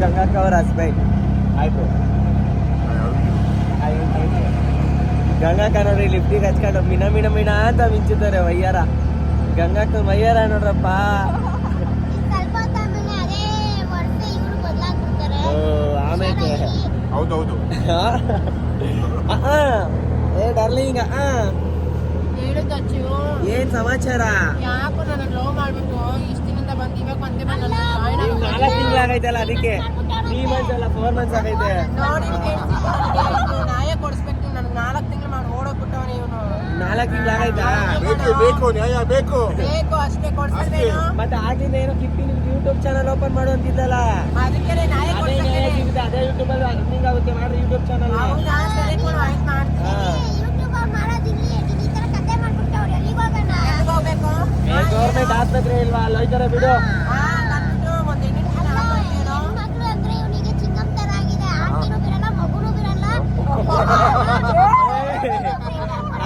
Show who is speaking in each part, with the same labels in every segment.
Speaker 1: ಗಂಗಾಕ್ಕ ಅವ್ರ ಹಸ್ಬೆಂಡ್. ಆಯ್ತು ಗಂಗಾಕ್ಕ ನೋಡ್ರಿ ಲಿಫ್ಟಿಗೆ ಹಚ್ಕೊಂಡು ಮಿನ ಮಿನ ಮಿನ ಅಂತ ಮಿಂಚುತ್ತಾರೆ ವಯ್ಯಾರ. ಗಂಗಾಕ್ಕ ವಯ್ಯಾರ ನೋಡ್ರಪ್ಪ. ಆಮೇಲೆ
Speaker 2: ಹೌದೌದು
Speaker 1: ಏ ಡಾರ್ಲಿಂಗ್ ಏನ್ ಸಮಾಚಾರ?
Speaker 3: ಯಾಕೋ ನನ್ನ ಲವ್ ಮಾಡ್ಬಿಟ್ಟು ಇಷ್ಟ ದಿನದಿಂದ ಬಂದು ಇವಾಗ ಒಂದೇ
Speaker 1: ಈಗ 4 ತಿಂಗಳಾಗೈತಲ್ಲ, ಅದಕ್ಕೆ 3 months ಅಲ್ಲ 4 months ಆಗೈತೆ.
Speaker 3: ನೋಡಿ ನ್ಯಾಯ ಕೊಡಿಸ್ಬೇಕು. ನನಗೆ 4 ತಿಂಗಳು ಮಾಡಿ ಓಡೋಗ್ಬಿಟ್ಟವನು ಇವನು.
Speaker 1: 4 ತಿಂಗಳಾಗೈತಾ?
Speaker 2: ಬೇಕು ನ್ಯಾಯ ಬೇಕು
Speaker 3: ಬೇಕು ಅಷ್ಟೇ ಕೊಡಿಸ್ಬೇಕು.
Speaker 1: ಮತ್ತೆ ಆಗಿಂದ ಏನೋ ಕಿಪ್ಪಿ ನಿಮ್ಗೆ ಯೂಟ್ಯೂಬ್ ಚಾನಲ್ ಓಪನ್ ಮಾಡು ಅಂತಿದ್ದಲ್ಲ,
Speaker 3: ಅದಕ್ಕೆ ನ್ಯಾಯ
Speaker 1: ಅದೇ ಯೂಟ್ಯೂಬ್ ಅಲ್ಲಿ ಅರ್ನಿಂಗ್ ಆಗುತ್ತೆ. ಮಾಡ್ರಿ ಯೂಟ್ಯೂಬ್ ಚಾನಲ್. ಗೌರ್ಮೆಂಟ್ ಆಸ್ಪತ್ರೆ ಇಲ್ವಾ? ಅಲ್ಲಿ ಹೋಯ್ತಾರೆ ಬಿಡು.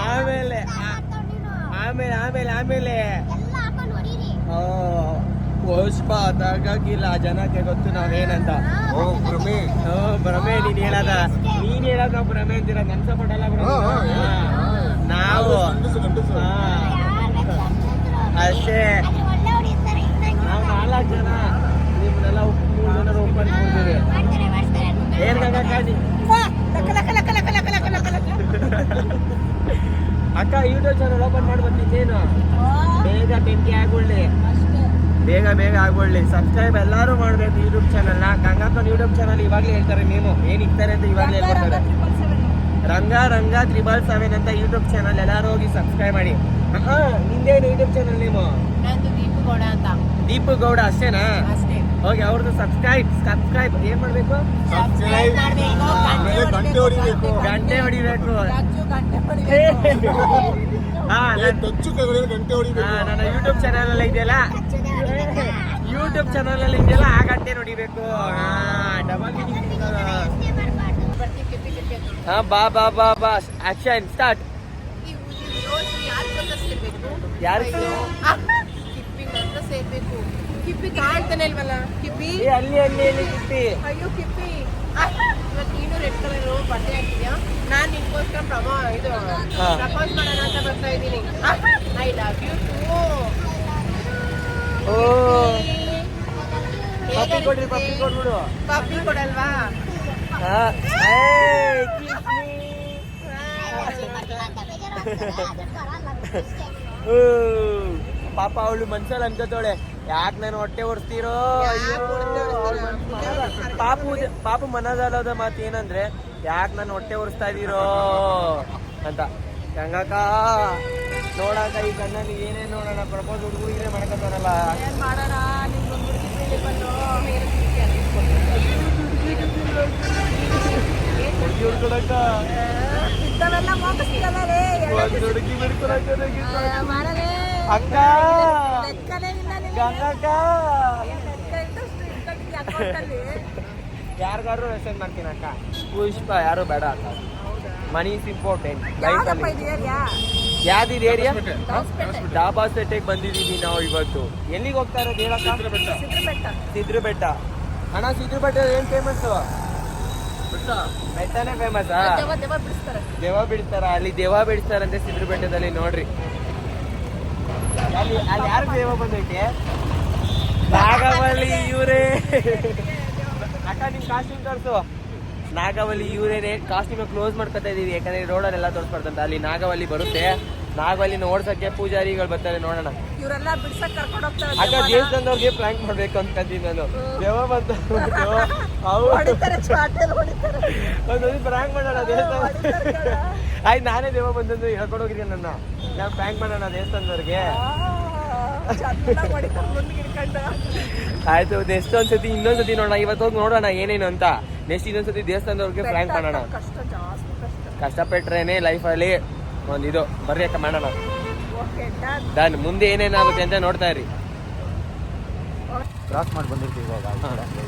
Speaker 1: ಆಮೇಲೆ ಆಮೇಲೆ ಆಮೇಲೆ ಆಮೇಲೆ ಪುಷ್ಪ ಅದಾಗಿಲ್ಲ, ಜನಕ್ಕೆ ಗೊತ್ತು ನಾವೇನಂತ. ಭ್ರಮೆ ನೀನ್ ಹೇಳದ ನಾವು ಭ್ರಮೆ ಅಂತೀರ. ನನ್ ಸಪೋರ್ಟ್ ಅಲ್ಲ ನಾವು ಅಷ್ಟೇ. ನಾವು 4 ಜನ ನಿಮ್ಮನ್ನೆಲ್ಲ 3 ಜನ ಓಪನ್ ಮಾಡ್ತೀವಿ. ಏನ್ ಅಕ್ಕ ಯೂಟ್ಯೂಬ್ ಚಾನಲ್ ಓಪನ್ ಮಾಡಿ ಬರ್ತಿದ್ದೇನು? ಬೇಗ 10K ಆಗ್ಬಿಡ್ಲಿ, ಬೇಗ ಆಗ್ಬಿಡ್ಲಿ. ಸಬ್ಸ್ಕ್ರೈಬ್ ಎಲ್ಲರೂ ಮಾಡ್ಬೇಕು ಯೂಟ್ಯೂಬ್ ಚಾನಲ್ನ. ಗಂಗಾಕ್ಕನ ಯೂಟ್ಯೂಬ್ ಚಾನಲ್ ಇವಾಗಲೇ ಹೇಳ್ತಾರೆ ನೇಮು ಏನ್ ಇರ್ತಾರೆ ಅಂತ ಇವಾಗಲೇ ಹೇಳ್ಕೊಡ್ತಾರೆ. ರಂಗ 777 ಅಂತ ಯೂಟ್ಯೂಬ್ ಚಾನಲ್ ಎಲ್ಲರೂ ಹೋಗಿ ಸಬ್ಸ್ಕ್ರೈಬ್ ಮಾಡಿ. ನಿಂದೇನು ಯೂಟ್ಯೂಬ್ ಚಾನಲ್ ನೇಮು?
Speaker 3: ದೀಪಗೌಡ ಅಂತ.
Speaker 1: ದೀಪಗೌಡ ಅಷ್ಟೇನಾ?
Speaker 3: ಅಷ್ಟೇ.
Speaker 1: ಹೋಗಿ ಅವ್ರದ್ದು ಸಬ್ಸ್ಕ್ರೈಬ್ ಏನ್ ಮಾಡ್ಬೇಕು? ಗಂಟೆ ಹೊಡಿಬೇಕು. ನನ್ನ ಯೂಟ್ಯೂಬ್ ಚಾನಲ್ ಅಲ್ಲಿ ಇದೆಯಲ್ಲ, ಆ ಗಂಟೆ ನೋಡಿಬೇಕು. ಡಬಲ್ ಬಾ ಬಾ ಬಾ ಬಾ ಆಕ್ಷನ್ ಸ್ಟಾರ್ಟ್. ಯಾರು
Speaker 3: ಕಿಪ್ಪಿ ಮಾತ್ರ ಸೇರ್ಬೇಕು. ಕಿಪ್ಪಿ ಕಾಣ್ತಾನೆ ಇಲ್ವಲ್ಲ? ಕಿಪ್ಪಿ
Speaker 1: ಅಲ್ಲಿ ಕಿಪ್ಪಿ.
Speaker 3: ಅಯ್ಯೋ ಕಿಪ್ಪಿ, ಇವತ್ತು ನೀನು ರೆಡ್ ಕಲರ್ ಬಟ್ಟೆ ಹಾಕಿದ್ಯಾ? ನಾನ್ ನಿನ್ಗೋಸ್ಕರ ಪ್ರಪೋಸ್ ಮಾಡೋಣ ಅಂತ ಬರ್ತಾ ಇದ್ದೀನಿ. I love you too.
Speaker 1: ಪಪ್ಪಿ ಕೊಡ್ಬಿಡು.
Speaker 3: ಪಪ್ಪಿ ಕೊಡಲ್ವಾ?
Speaker 1: ಪಾಪ ಅವಳು ಮನ್ಸಲ್ಲಿ ಅನ್ಕೋತಾಳೆ, ಯಾಕೆ ನಾನು ಹೊಟ್ಟೆ ಹೊಡ್ಸ್ತೀರೋ. ಪಾಪು ಮನದಲ್ಲದ ಮಾತು ಏನಂದ್ರೆ, ಯಾಕೆ ನಾನು ಹೊಟ್ಟೆ ಹೊರಿಸ್ತಾ ಇದೀರೋ ಅಂತ. ಗಂಗಾಕ ನೋಡಾಕ ಈ ಕಣ್ಣಲ್ಲಿ ಏನೇನು ನೋಡೋಣ. ಪ್ರಪೋಸ್ ಹುಡುಗರಿಗೆ ಮಾಡ್ಕೊತಾರಲ್ಲ. ಅಕ್ಕ ಗಂಗಾಕ ಯಾರಿಗಾದ್ರು ರೆಸೆಂಡ್ ಮಾಡ್ತೀನಿ ಅಕ್ಕ. ಪುಷ್ಪ ಯಾರು ಬೇಡ ಅಕ್ಕ. ಮನಿ ಇಸ್ ಇಂಪಾರ್ಟೆಂಟ್ ಲೈಫ್ ಅಲ್ಲಿ. ಯಾವ್ದಿದೆ ಏರಿಯಾ? ಡಾಬಾಸ್ಪೇಟೆಗೆ ಬಂದಿದ್ದೀವಿ ನಾವು ಇವತ್ತು. ಎಲ್ಲಿಗೆ ಹೋಗ್ತಾ ಇರೋದು ಹೇಳಕ್ಕ? ಸಿದ್ರಬೆಟ್ಟ. ಅಣ್ಣ ಸಿದ್ರಬೆಟ್ಟ ಏನ್ ಫೇಮಸ್? ಬೆಟ್ಟನೇ ಫೇಮಸ್. ದೇವ ಬಿಡಿಸ್ತಾರ. ಅಲ್ಲಿ ದೇವ ಬಿಡಿಸ್ತಾರಂತೆ ಸಿದ್ರಬೆಟ್ಟದಲ್ಲಿ. ನೋಡ್ರಿ ಅಲ್ಲಿ ಯಾರು ದೇವ ಬಂದೈತೆ? ನಾಗವಲ್ಲಿ ಇವರೇ. ಅಕ್ಕ ನಿಮ್ ಕಾಸ್ಟ್ಯೂಮ್ ತೋರಿಸು. ನಾಗವಲ್ಲಿ ಇವರೇನೆ. ಕಾಸ್ಟ್ಯೂಮ್ ಕ್ಲೋಸ್ ಮಾಡ್ಕೊತಾ ಇದೀವಿ ಯಾಕಂದ್ರೆ ರೋಡಲ್ಲೆಲ್ಲ ತೋರಿಸ್ಬಾರ್ದಂತ. ಅಲ್ಲಿ ನಾಗವಲ್ಲಿ ಬರುತ್ತೆ. ನಾಗವಲ್ಲಿನ ಓಡ್ಸಕ್ಕೆ ಪೂಜಾರಿಗಳು ಬರ್ತಾರೆ. ನೋಡೋಣ. ಆಗ ದೇವಸ್ಥಾನದವ್ರಿಗೆ ಪ್ರ್ಯಾಂಕ್ ಮಾಡ್ಬೇಕು ಅನ್ಕೊಂತೀನಿ ನಾನು. ದೇವ ಬಂತ ಒಂದೊಂದು ಪ್ರ್ಯಾಂಕ್ ಮಾಡೋಣ ದೇವಸ್ಥಾನ. ಆಯ್ತು ನಾನೇ ದೇವ ಬಂದಂದು ಹೇಳ್ಕೊಂಡು ಹೋಗಿದ್ದೀನಿ ನನ್ನ. ನಾನು ಪ್ರ್ಯಾಂಕ್ ಮಾಡೋಣ ದೇವಸ್ಥಾನದವ್ರಿಗೆ. ಆಯ್ತು ನೆಕ್ಸ್ಟ್ ಒಂದ್ಸತಿ ಇನ್ನೊಂದ್ಸತಿ ನೋಡೋಣ. ಇವತ್ತು ಹೋಗಿ ನೋಡೋಣ ಏನೇನು ಅಂತ. ನೆಕ್ಸ್ಟ್ ಇನ್ನೊಂದ್ಸತಿ ದೇವಸ್ಥಾನದವ್ರಿಗೆ ಪ್ರ್ಯಾಂಕ್ ಮಾಡೋಣ. ಕಷ್ಟಪಟ್ರೇನೆ ಲೈಫಲ್ಲಿ ಒಂದಿದು. ಬರ್ರಿ ಅಕ್ಕ ಮಾಡೋಣ. ಡನ್. ಮುಂದೆ ಏನೇನಾಗುತ್ತೆ ಅಂತ ನೋಡ್ತಾ ಇರಿ.
Speaker 2: ಕ್ರಾಸ್ ಮಾಡಿ ಬಂದಿರ್ತೀವಿ ಇವಾಗ.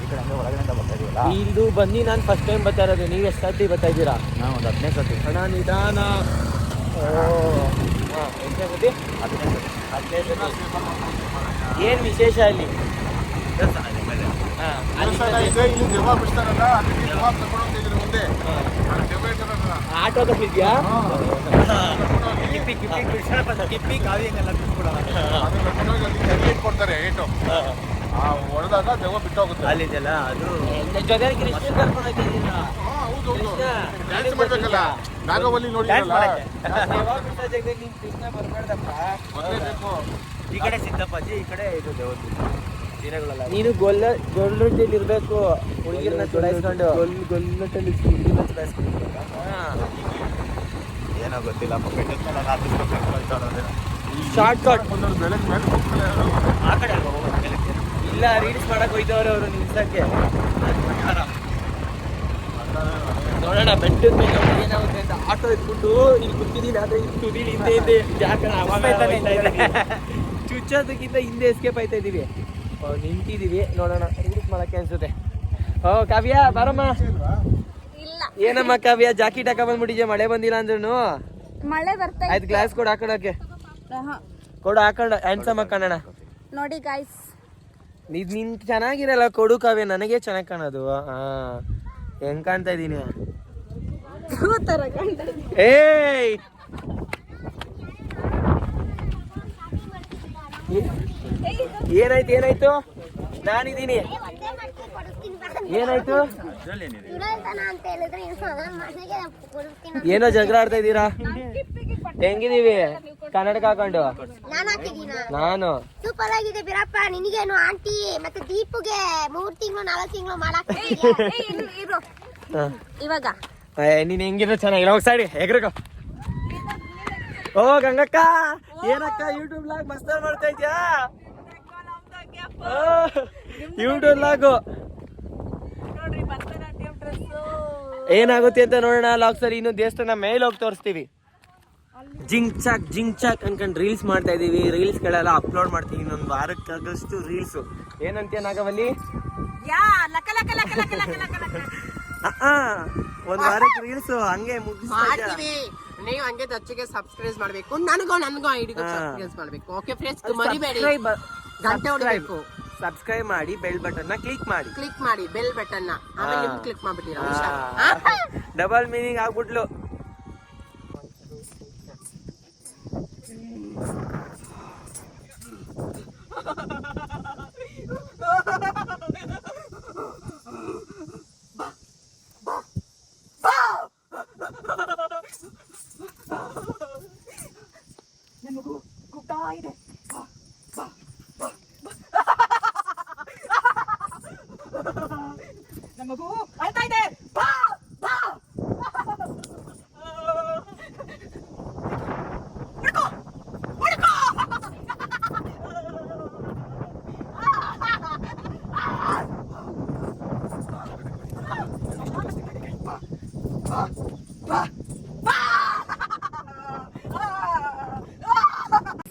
Speaker 2: ಈ ಕಡೆ ಅಂದ್ರೆ ಒಳಗಡೆ ಬರ್ತಾ ಇದೀವಲ್ಲ.
Speaker 1: ಇದು ಬನ್ನಿ ನಾನು ಫಸ್ಟ್ ಟೈಮ್ ಬರ್ತಾ ಇರೋದು. ನೀವು ಎಷ್ಟು ಸರ್ತಿ ಬರ್ತಾ ಇದ್ದೀರಾ?
Speaker 2: ನಾವು ಒಂದು 15 ಸರ್ತಿ.
Speaker 1: ಅಣ್ಣ ನಿಧಾನ. ಎಷ್ಟೇ ಸರ್ತಿ? 15 ಸರ್ತಿ. ಏನು ವಿಶೇಷ ಅಲ್ಲಿ?
Speaker 2: ದೇವಸ್ಥಾನ ಇದೆ, ಇಲ್ಲಿ ದೆವ್ವ ಬಿಡ್ತಾರಲ್ಲ, ಅದಕ್ಕೆ ದೆವ್ವ ಕರ್ಕೊಂಡು ಹೋಗ್ತಿದ್ರು ಮುಂದೆ. ಅಲ್ಲಿ ದೆವ್ವ ಇರ್ತಾರಲ್ಲ.
Speaker 1: ಆಟೋದಲ್ಲಿದ್ಯಾ
Speaker 2: ಕಿಪ್ಪಿ ಕಾವಿ ಹಂಗೆಲ್ಲ ಬಿಟ್ಬಿಡಲ್ಲ. ಅದನ್ನ ಕರ್ಕೊಂಡೋಗಿ ಅಲ್ಲಿ ಎಣ್ಣೆ ಇಟ್ಕೊಡ್ತಾರೆ ಏಟು. ಹೊಡೆದಾಗ ದೆವ್ವ ಬಿಟ್ಟೋಗುತ್ತೆ.
Speaker 1: ಅಲ್ಲಿದೆಲ್ಲ ಅದು ಜೊತೆ ಕೃಷ್ಣ ಕರ್ಕೊಂಡು ಹೋಗ್ತಿದ್ದೀರಾ?
Speaker 2: ಹೌದೌದು. ಡ್ಯಾನ್ಸ್ ಮಾಡ್ಬೇಕಲ್ಲ, ನಾಗವಲ್ಲಿ ನೋಡಿರಲ್ಲ.
Speaker 1: ಕೃಷ್ಣ ಬರ್ಬೇಡ್ದಪ್ಪ.
Speaker 2: ಬರ್ಲೇಬೇಕು.
Speaker 1: ಈ ಕಡೆ ಸಿದ್ದಪ್ಪಾಜಿ, ಈ ಕಡೆ ಇದು ದೇವತೆ ದಿನಗಳೆಲ್ಲ. ನೀನು ಗೊಲ್ಲೊಟ್ಟಲ್ಲಿ ಇರ್ಬೇಕು, ಹುಡುಗಿರ್ನ ಚುಡಾಯಿಸ್ಕೊಂಡು
Speaker 2: ಏನೋ ಗೊತ್ತಿಲ್ಲ.
Speaker 1: ಶಾರ್ಟ್ ಕಟ್
Speaker 2: ಬೆಳಗ್ಗೆ ಮೇಲೆ ಹೋಗ್ತಾರೆ ಅವರು.
Speaker 1: ಆ ಕಡೆ ಅಲ್ವಾ ಹೋಗೋದು ಮೇಲಕ್ಕೆ? ಇಲ್ಲ, ರೀಲ್ಸ್ ಮಾಡಕ್ ಹೋಯ್ತವ್ರೆ ಅವರು ನಿಲ್ಸಕ್ಕೆ. ನೋಡೋಣ ಬೆಟ್ಟದ ಮೇಲೆ ಏನಾಗುತ್ತೆ ಅಂತ. ಆಟೋ ಇಟ್ಬಿಟ್ಟು ಇಲ್ಲಿ ಕೂತಿದ್ದೀನಿ, ಆದ್ರೆ ಇಲ್ಲಿ ತುದಿಲಿ ಹಿಂದೆ ಚುಚ್ಚೋದಕ್ಕಿಂತ ಹಿಂದೆ ಎಸ್ಕೇಪ್ ಆಯ್ತಾ ಇದೀವಿ. ನಿಂತಿದೀವಿ, ನೋಡೋಣ ರೀಲ್ಸ್ ಮಾಡಕ್ಕೆ ಅನ್ಸುತ್ತೆ. ಓ ಕಾವ್ಯ ಬಾರಮ್ಮ. ಏನಮ್ಮ ಕಾವ್ಯ ಜಾಕೆಟ್ ಹಾಕ ಬಂದ್ಬಿಟ್ಟಿದ್ಯಾ, ಮಳೆ ಬಂದಿಲ್ಲ ಅಂದ್ರೂ.
Speaker 4: ಮಳೆ ಬರ್ತಾ
Speaker 1: ಆಯ್ತು, ಗ್ಲಾಸ್ ಕೊಡು ಹಾಕೊಳಕ್ಕೆ. ಕೊಡು ಹಾಕೊಂಡು ಹ್ಯಾಂಡ್ಸಮ್ ಹಾಕೋಣ.
Speaker 4: ನೋಡಿ ಗಾಯ್ಸ್,
Speaker 1: ನಿನ್ ಚೆನ್ನಾಗಿರಲ್ಲ, ಕೊಡು ಕಾವ್ಯ, ನನಗೆ ಚೆನ್ನಾಗಿ ಕಾಣೋದು. ಹಾ, ಹೆಂಗ್ ಕಾಣ್ತಾ ಇದೀನಿ? ಏಯ್ ಏನಾಯ್ತು ಏನಾಯ್ತು? ನಾನಿದ್ದೀನಿ. ಏನಾಯ್ತು? ಏನೋ ಜಗಳ ಆಡ್ತಾ ಇದ್ದೀರಾ? ಹೆಂಗಿದೀವಿ ಕನ್ನಡಕ ಹಾಕೊಂಡು? ನಾನು
Speaker 5: ಸೂಪರ್ ಆಗಿದೆ ಬಿರಪ್ಪ. ನಿನಗೇನು ಆಂಟಿ ಮತ್ತೆ ದೀಪುಗೆ 3 ತಿಂಗಳು 4 ತಿಂಗಳು ಮಾಡಕ್
Speaker 4: ಇವಾಗ
Speaker 1: ನೀನ್ ಹೆಂಗಿರೋ ಚೆನ್ನಾಗಿಲ್ಲ. ಹೋಗ್ ಸೈಡಿ ಎಗ್ರಕ. ಓ ಗಂಗಕ್ಕ, ಏನಕ್ಕ ಯೂಟ್ಯೂಬ್ ಲಾಗ್ ಮಸ್ತ್ ಮಾಡ್ತಾ ಇದ್ಯಾ? ಯೂಟ್ಯೂಬ್ ಲಾಗು ಏನಾಗುತ್ತೆ ಅಂತ ನೋಡೋಣ. ಲಾಗ್ ಸರಿ, ಇನ್ನು ದೇವಸ್ಥಾನ ಮೇಲೆ ಹೋಗಿ ತೋರಿಸ್ತೀವಿ. ಜಿಂಗ್ ಚಾಕ್ ಅನ್ಕೊಂಡು ರೀಲ್ಸ್ ಮಾಡ್ತಾ ಇದೀವಿ. ರೀಲ್ಸ್ ಗಳೆಲ್ಲ ಅಪ್ಲೋಡ್ ಮಾಡ್ತೀವಿ ಇನ್ನೊಂದು ವಾರಕ್ಕಾಗಷ್ಟು ರೀಲ್ಸ್. ಏನಂತೀಯ ನಾಗವಲ್ಲಿ? ಒಂದ್ ವಾರಕ್ಕೆ ರೀಲ್ಸ್ ಹಂಗೆ
Speaker 3: ಮಾಡ್ತೀವಿ. ನೀವು ಹಂಗೆ ಟಚ್ಗೆ ಸಬ್ಸ್ಕ್ರೈಬ್ ಮಾಡ್ಬೇಕು. ನನಗೂ ಐಡಿಗೆ ಸಬ್ಸ್ಕ್ರೈಬ್ ಮಾಡ್ಬೇಕು. ಓಕೆ ಫ್ರೆಂಡ್ಸ್, ಮರಿಬೇಡಿ, ಗಂಟೆ ಹೊಡಿಬೇಕು.
Speaker 1: ಸಬ್ಸ್ಕ್ರೈಬ್ ಮಾಡಿ, ಬೆಲ್ ಬಟನ್ ನ ಕ್ಲಿಕ್ ಮಾಡಿ
Speaker 3: ಬೆಲ್ ಬಟನ್ ನ ಆಮೇಲೆ ನಿಮ್ ಕ್ಲಿಕ್ ಮಾಡ್ಬಿಟ್ಟಿರಾ.
Speaker 1: ಡಬಲ್ ಮೀನಿಂಗ್ ಆಗ್ಬಿಟ್ಲು.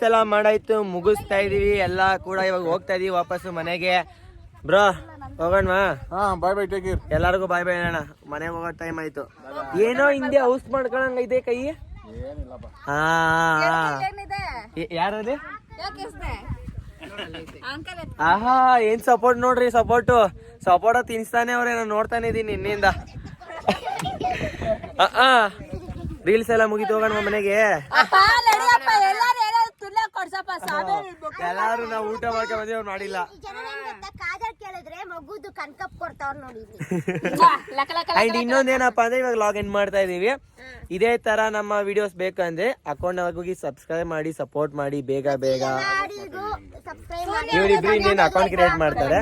Speaker 1: ಎಲ್ಲ ಮಾಡಾಯ್ತು, ಮುಗಿಸ್ತಾ ಇದೀವಿ ಎಲ್ಲ ಕೂಡ. ಇವಾಗ ಹೋಗ್ತಾ ಇದೀವಿ ವಾಪಸ್ಸು ಮನೆಗೆ. ಬ್ರೋ ಹೋಗೋಣವಾ?
Speaker 2: ಬಾಯ್ ಬಾಯ್, ಟೇಕ್ ಕೇರ್.
Speaker 1: ಎಲ್ಲಾರ್ಗು ಬಾಯ್ ಬಾಯ್ ಅಣ್ಣ. ಮನೆಗೆ ಹೋಗೋ ಟೈಮ್ ಆಯ್ತು. ಏನೋ ಹಿಂದೆ ಔಸ್ ಮಾಡ್ಕೊಳಂಗ ಇದೆ ಕೈ. ಹಾ, ಯಾರದೇ? ಆಹಾ, ಏನ್ ಸಪೋರ್ಟ್ ನೋಡ್ರಿ. ಸಪೋರ್ಟ್ ತಿನ್ಸ್ತಾನೆ ಅವ್ರೆ. ನಾನು ನೋಡ್ತಾನೆ ಇದೀನಿ ನಿನ್ನಿಂದ. ರೀಲ್ಸ್ ಎಲ್ಲ ಮುಗಿತು, ಹೋಗೋಣ ಮನೆಗೆ. ಎಲ್ಲಾರು ನಾವು ಊಟ ಮಾಡ್ಕೊಂಡ್ ಬಂದಿ, ಅವ್ರು ಮಾಡಿಲ್ಲ.
Speaker 5: ಕಾಜಲ್ ಕೇಳಿದ್ರೆ ಮಗುದು ಕನ್ಕಪ್ ಕೊಡ್ತಾವ್ರ ನೋಡಿ.
Speaker 1: ಅಂಡ್ ಇನ್ನೊಂದೇನಪ್ಪಾ ಅಂದ್ರೆ, ಇವಾಗ ಲಾಗ್ ಇನ್ ಮಾಡ್ತಾ ಇದೀವಿ. ಇದೇ ತರ ನಮ್ಮ ವಿಡಿಯೋಸ್ ಬೇಕಂದ್ರೆ ಅಕೌಂಟ್ ಹೋಗಿ ಸಬ್ಸ್ಕ್ರೈಬ್ ಮಾಡಿ, ಸಪೋರ್ಟ್ ಮಾಡಿ ಬೇಗ. ಇವರಿಬ್ರು ಇನ್ನೇನು ಅಕೌಂಟ್ ಕ್ರಿಯೇಟ್ ಮಾಡ್ತಾರೆ.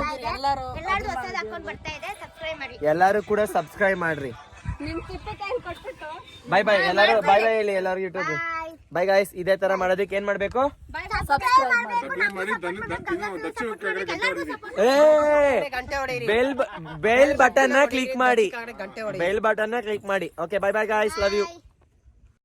Speaker 1: ಎಲ್ಲಾರು ಕೂಡ ಸಬ್ಸ್ಕ್ರೈಬ್ ಮಾಡ್ರಿ. ಬಾಯ್ ಬಾಯ್ ಎಲ್ಲಾರು. ಬಾಯ್ ಬಾಯ್ ಹೇಳಿ ಎಲ್ಲಾರು ಯೂಟ್ಯೂಬ್. Bye guys. ಇದೇ ತರ ಮಾಡೋದಕ್ಕೆ ಏನ್ ಮಾಡ್ಬೇಕು? ಬೆಲ್ ಬಟನ್ ನ ಕ್ಲಿಕ್ ಮಾಡಿ. Okay, bye bye guys, love you.